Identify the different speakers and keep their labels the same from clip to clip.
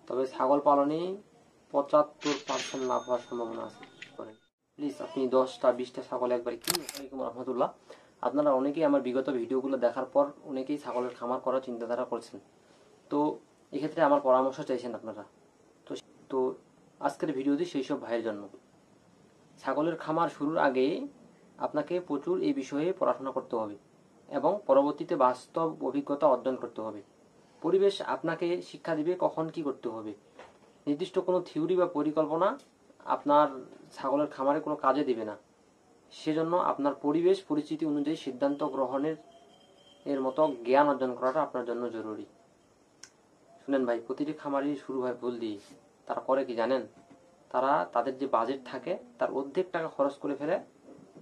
Speaker 1: তবে ছাগল পালনে 75% লাভ হওয়ার সম্ভাবনা আছে। প্লিজ আপনি 10টা 20টা ছাগল একবারে কিনুন। আসসালামু রহমতুল্লাহ। আপনারা অনেকেই আমার বিগত ভিডিওগুলো দেখার পর অনেকেই ছাগলের খামার করার চিন্তাধারা করছেন, তো এক্ষেত্রে আমার পরামর্শ চাইছেন আপনারা। তো আজকের ভিডিওটি সেই সব ভাইয়ের জন্য। ছাগলের খামার শুরুর আগে আপনাকে প্রচুর এই বিষয়ে পড়াশোনা করতে হবে এবং পরবর্তীতে বাস্তব অভিজ্ঞতা অর্জন করতে হবে। পরিবেশ আপনাকে শিক্ষা দিবে কখন কি করতে হবে। নির্দিষ্ট কোনো থিওরি বা পরিকল্পনা আপনার ছাগলের খামারে কোনো কাজে দিবে না। সেজন্য আপনার পরিবেশ পরিস্থিতি অনুযায়ী সিদ্ধান্ত গ্রহণের মতো জ্ঞান অর্জন করাটা আপনার জন্য জরুরি। শুনেন ভাই, প্রতিটি খামারই শুরু হয় ভুল দিয়ে। তারা করে কি জানেন? তারা তাদের যে বাজেট থাকে তার অর্ধেক টাকা খরচ করে ফেলে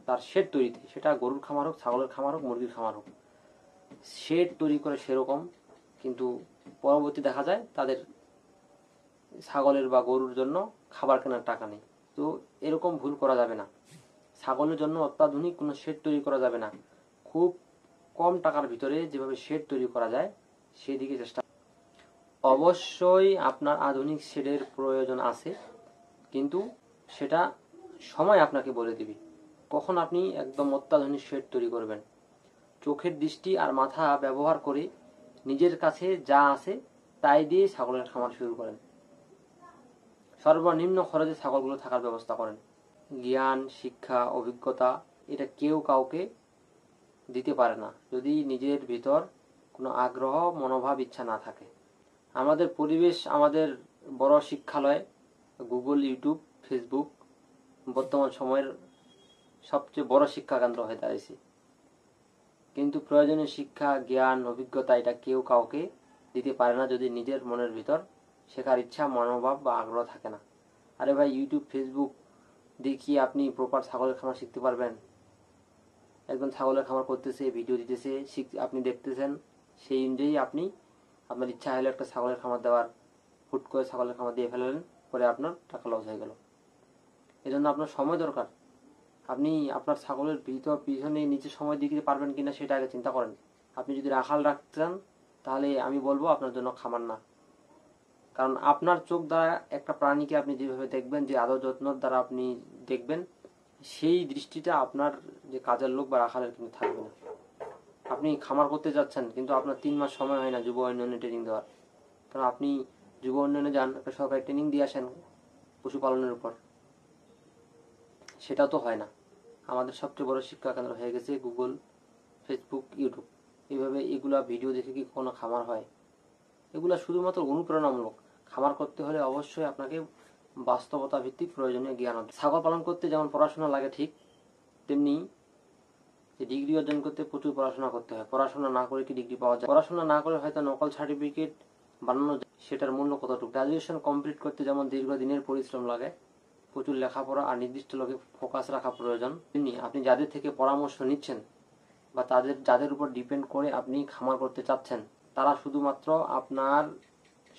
Speaker 1: তার শেড তৈরিতে। সেটা গরুর খামার হোক, ছাগলের খামার হোক, মুরগির খামার হোক, শেড তৈরি করে সেরকম, কিন্তু পরবর্তী দেখা যায় তাদের ছাগলের বা গরুর জন্য খাবার কেনার টাকা নেই। তো এরকম ভুল করা যাবে না। ছাগলের জন্য অত্যাধুনিক কোনো শেড তৈরি করা যাবে না। খুব কম টাকার ভিতরে যেভাবে শেড তৈরি করা যায় সেদিকে চেষ্টা। অবশ্যই আপনার আধুনিক শেডের প্রয়োজন আছে, কিন্তু সেটা সময় আপনাকে বলে দিবে কখন আপনি একদম অত্যাধুনিক শেড তৈরি করবেন। চোখের দৃষ্টি আর মাথা ব্যবহার করে নিজের কাছে যা আছে তাই দিয়ে ছাগলের খামার শুরু করেন। সর্বনিম্ন খরচে ছাগলগুলো থাকার ব্যবস্থা করেন। জ্ঞান, শিক্ষা, অভিজ্ঞতা এটা কেউ কাউকে দিতে পারে না যদি নিজের ভিতর কোনো আগ্রহ, মনোভাব, ইচ্ছা না থাকে। আমাদের পরিবেশ আমাদের বড় শিক্ষালয়। গুগল, ইউটিউব, ফেসবুক বর্তমান সময়ের সবচেয়ে বড় শিক্ষা কেন্দ্র হয়ে দাঁড়িয়েছে। কিন্তু প্রয়োজনীয় শিক্ষা, জ্ঞান, অভিজ্ঞতা এটা কেউ কাউকে দিতে পারে না যদি নিজের মনের ভিতর শেখার ইচ্ছা, মনোভাব বা আগ্রহ থাকে না। আরে ভাই, ইউটিউব, ফেসবুক দেখিয়ে আপনি প্রপার ছাগলের খামার শিখতে পারবেন? একজন ছাগলের খামার করতেছে, ভিডিও দিতেছে, আপনি দেখতেছেন, সেই অনুযায়ী আপনি আপনার ইচ্ছা হলে একটা ছাগলের খামার দেওয়ার, হুট করে ছাগলের খামার দিয়ে ফেললেন, পরে আপনার টাকা লস হয়ে গেল। এজন্য আপনার সময় দরকার। আপনি আপনার ছাগলের পিছনে নিচে সময় দিতে পারবেন কিনা সেটা আগে চিন্তা করেন। আপনি যদি রাখাল রাখতে চান তাহলে আমি বলবো আপনার জন্য খামার না। কারণ আপনার চোখ দ্বারা একটা প্রাণীকে আপনি যেভাবে দেখবেন, যে আদর যত্নর দ্বারা আপনি দেখবেন, সেই দৃষ্টিটা আপনার যে কাজের লোক বা রাখালের কিন্তু থাকবে না। আপনি খামার করতে যাচ্ছেন কিন্তু আপনার 3 মাস সময় হয় না যুব উন্নয়নে ট্রেনিং দেওয়ার। কারণ আপনি যুব উন্নয়নে যান, একটা সরকারি ট্রেনিং দিয়ে আসেন পশুপালনের উপর, সেটা তো হয় না। আমাদের সবচেয়ে বড় শিক্ষা কেন্দ্র হয়ে গেছে গুগল, ফেসবুক, ইউটিউব। এইভাবে এগুলা ভিডিও দেখে কি কোনো খামার হয়? এগুলা শুধুমাত্র অনুপ্রেরণামূলক। খামার করতে হলে অবশ্যই আপনাকে বাস্তবতা ভিত্তিক প্রয়োজনীয় জ্ঞান। ছাগল পালন করতে যেমন পড়াশোনা লাগে ঠিক তেমনি যে ডিগ্রি অর্জন করতে প্রচুর পড়াশোনা করতে হয়। পড়াশোনা না করে কি ডিগ্রি পাওয়া যায়? পড়াশোনা না করে হয়তো নকল সার্টিফিকেট বানানো যায়, সেটার মূল্য কতটুকু? গ্রাজুয়েশন কমপ্লিট করতে যেমন দীর্ঘদিনের পরিশ্রম লাগে, প্রচুর লেখাপড়া আর নির্দিষ্ট লক্ষ্যে ফোকাস রাখা প্রয়োজন, তেমনি আপনি যাদের থেকে পরামর্শ নিচ্ছেন বা যাদের উপর ডিপেন্ড করে আপনি খামার করতে চাচ্ছেন, তারা শুধুমাত্র আপনার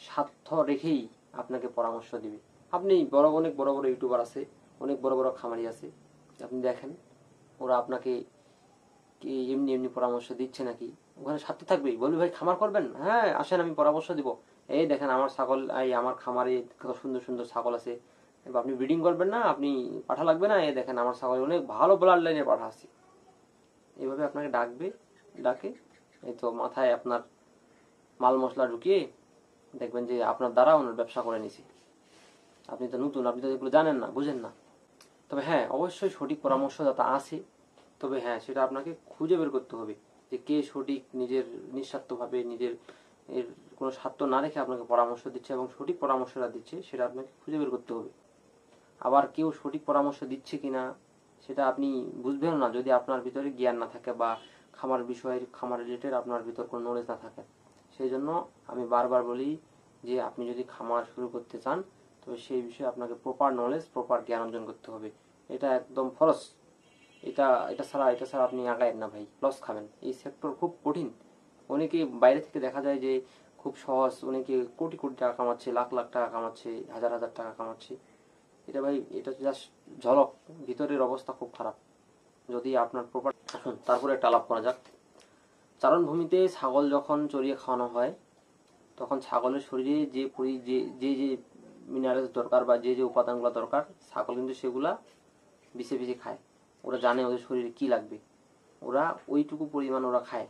Speaker 1: স্বার্থ রেখেই আপনাকে পরামর্শ দিবে। আপনি অনেক বড় বড় ইউটিউবার আছে, অনেক বড় বড় খামারি আছে, আপনি দেখেন ওরা আপনাকে কি এমনি এমনি পরামর্শ দিচ্ছে নাকি? ওখানে স্বার্থ থাকবেই। বলবি ভাই খামার করবেন? হ্যাঁ আসেন, আমি পরামর্শ দিব। এই দেখেন আমার ছাগল, এই আমার খামারে কত সুন্দর সুন্দর ছাগল আছে, আপনি ব্রিডিং করবেন না? আপনি পাঠা লাগবে না? এই দেখেন আমার ছাগল অনেক ভালো ব্লাড লাইনের পাঠা আছে। এইভাবে আপনাকে ডাকে এই তো মাথায় আপনার মাল মশলা ঢুকিয়ে দেখবেন যে আপনার দ্বারা ওনার ব্যবসা করে নিছে। আপনি তো নতুন, আপনি তো এগুলো জানেন না, বুঝেন না। তবে হ্যাঁ, অবশ্যই সঠিক পরামর্শদাতা আছে। তবে হ্যাঁ, সেটা আপনাকে খুঁজে বের করতে হবে যে কে সঠিক, নিজের নিঃস্বার্থভাবে, নিজের কোনো স্বার্থ না রেখে আপনাকে পরামর্শ দিচ্ছে এবং সঠিক পরামর্শটা দিচ্ছে, সেটা আপনাকে খুঁজে বের করতে হবে। আবার কেউ সঠিক পরামর্শ দিচ্ছে কিনা সেটা আপনি বুঝবেন না যদি আপনার ভিতরে জ্ঞান না থাকে বা খামার বিষয়ে, খামার রিলেটেড আপনার ভিতর কোনো নলেজ না থাকে। সেই জন্য আমি বারবার বলি যে আপনি যদি খামার শুরু করতে চান তবে সেই বিষয়ে আপনাকে প্রপার নলেজ, প্রপার জ্ঞান অর্জন করতে হবে। এটা একদম ফরজ। এটা ছাড়া আপনি আগায়েন না ভাই, লস খাবেন। এই সেক্টর খুব কঠিন। অনেকে বাইরে থেকে দেখা যায় যে খুব সহজ, অনেকে কোটি কোটি টাকা কামাচ্ছে, লাখ লাখ টাকা কামাচ্ছে, হাজার হাজার টাকা কামাচ্ছে। এটা ভাই, এটা জাস্ট ঝলক, ভিতরের অবস্থা খুব খারাপ। যদি আপনার প্রপার আসুন তারপরে একটা আলাপ করা যাক। চারণভূমিতে ছাগল যখন চড়িয়ে খাওয়ানো হয় তখন ছাগলের শরীরে যে যে মিনারেলস দরকার বা যে যে উপাদানগুলো দরকার, ছাগল কিন্তু সেগুলা বিছে বিছে খায়। ওরা জানে ওদের শরীরে কি লাগবে, ওরা ওইটুকু পরিমাণ ওরা খায়।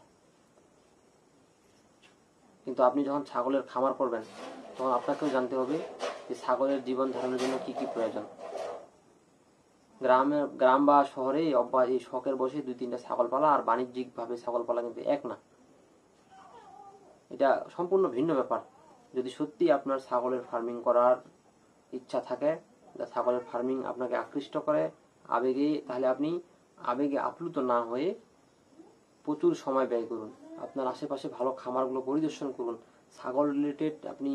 Speaker 1: কিন্তু আপনি যখন ছাগলের খামার করবেন তখন আপনাকেও জানতে হবে যে ছাগলের জীবন ধারণের জন্য কি কি প্রয়োজন। গ্রাম বা শহরে এই শখের বসে 2-3টা ছাগল পালা আর বাণিজ্যিকভাবে ছাগল পালা কিন্তু এক না, এটা সম্পূর্ণ ভিন্ন ব্যাপার। যদি সত্যি আপনার ছাগলের ফার্মিং করার ইচ্ছা থাকে, ছাগলের ফার্মিং আপনাকে আকৃষ্ট করে আবেগে, তাহলে আপনি আবেগে আপ্লুত না হয়ে প্রচুর সময় ব্যয় করুন। আপনার আশেপাশে ভালো খামারগুলো পরিদর্শন করুন। ছাগল রিলেটেড আপনি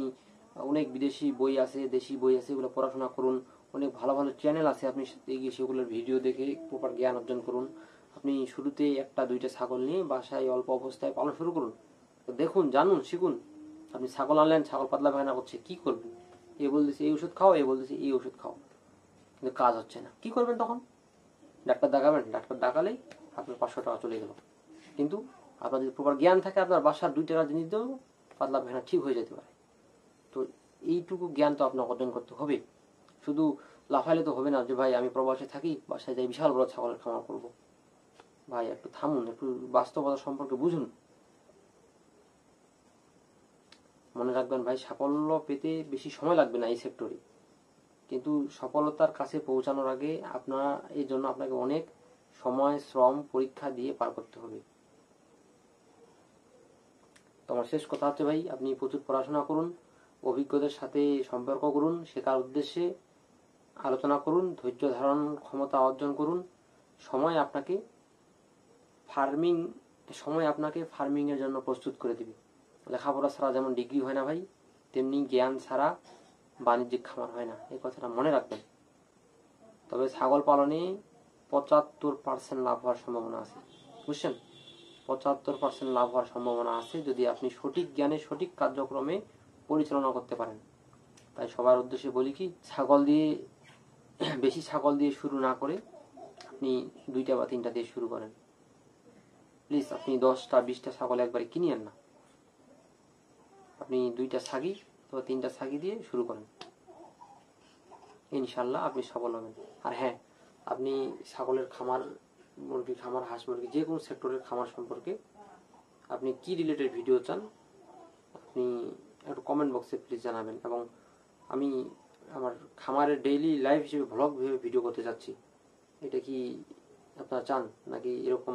Speaker 1: অনেক বিদেশি বই আছে, দেশি বই আছে, এগুলো পড়াশোনা করুন। অনেক ভালো ভালো চ্যানেল আছে, আপনি গিয়ে সেগুলোর ভিডিও দেখে প্রপার জ্ঞান অর্জন করুন। আপনি শুরুতে 1-2টা ছাগল নিয়ে বাসায় অল্প অবস্থায় পালন শুরু করুন, দেখুন, জানুন, শিখুন। আপনি ছাগল আনলেন, ছাগল পাতলা পায়খানা করছে, কি করবেন? এ বলতেছে এই ওষুধ খাও, এ বলতেছে এই ওষুধ খাও, কিন্তু কাজ হচ্ছে না। কি করবেন তখন? ডাক্তার দেখাবেন, ডাক্তার দেখালেই আপনার 500 টাকা চলে গেল। কিন্তু আপনার যদি প্রপার জ্ঞান থাকে, আপনার বাসার 2 টাকা জিনিস দিয়েও পাতলা পায়খানা ঠিক হয়ে যেতে পারে। তো এইটুকু জ্ঞান তো আপনার অর্জন করতে হবে। শুধু লাফাইলে তো হবে না যে ভাই আমি প্রবাসে থাকি, বাসায় যাই বিশাল বড় ছাগলের খামার করব। ভাই একটু থামুন, একটু বাস্তবতা সম্পর্কে বুঝুন। মনে রাখবেন ভাই, সাফল্য পেতে বেশি সময় লাগবে না এই সেক্টরে, কিন্তু সফলতার কাছে পৌঁছানোর আগে এই জন্য আপনাকে অনেক সময়, শ্রম, পরীক্ষা দিয়ে পার করতে হবে। তোমার শেষ কথা হচ্ছে ভাই, আপনি প্রচুর পড়াশোনা করুন, অভিজ্ঞদের সাথে সম্পর্ক করুন, শেখার উদ্দেশ্যে আলোচনা করুন, ধৈর্য ধারণ ক্ষমতা অর্জন করুন। সময় আপনাকে ফার্মিং এর জন্য প্রস্তুত করে দিবে। লেখাপড়া ছাড়া যেমন ডিগ্রি হয় না ভাই, তেমনি জ্ঞান ছাড়া বাণিজ্যিক খামার হয় না, এই কথাটা মনে রাখবেন। তবে ছাগল পালনে 75% লাভ হওয়ার সম্ভাবনা আছে, বুঝছেন? 75% লাভ হওয়ার সম্ভাবনা আছে যদি আপনি সঠিক জ্ঞানে সঠিক কার্যক্রমে পরিচালনা করতে পারেন। তাই সবার উদ্দেশ্যে বলি কি, বেশি ছাগল দিয়ে শুরু না করে আপনি 2টা বা 3টা দিয়ে শুরু করেন। প্লিজ আপনি 10টা-20টা ছাগল একবারে কিনিয়েন না, আপনি 2টা ছাগি অথবা 3টা ছাগি দিয়ে শুরু করেন। ইনশাল্লাহ আপনি সফল হবেন। আর হ্যাঁ, আপনি ছাগলের খামার, মুরগির খামার, হাঁস মুরগি, যে কোনো সেক্টরের খামার সম্পর্কে আপনি কি রিলেটেড ভিডিও চান, আপনি একটু কমেন্ট বক্সে প্লিজ জানাবেন। এবং আমি আমার খামারের ডেইলি লাইভ হিসেবে ভ্লগ ভেবে ভিডিও করতে চাচ্ছি। এটা কি আপনারা চান, নাকি এরকম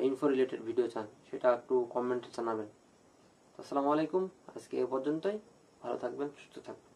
Speaker 1: ইনফো রিলেটেড ভিডিও চান, সেটা একটু কমেন্টে জানাবেন। আসসালামু আলাইকুম, আজকে এ পর্যন্তই। ভালো থাকবেন, সুস্থ থাকবেন।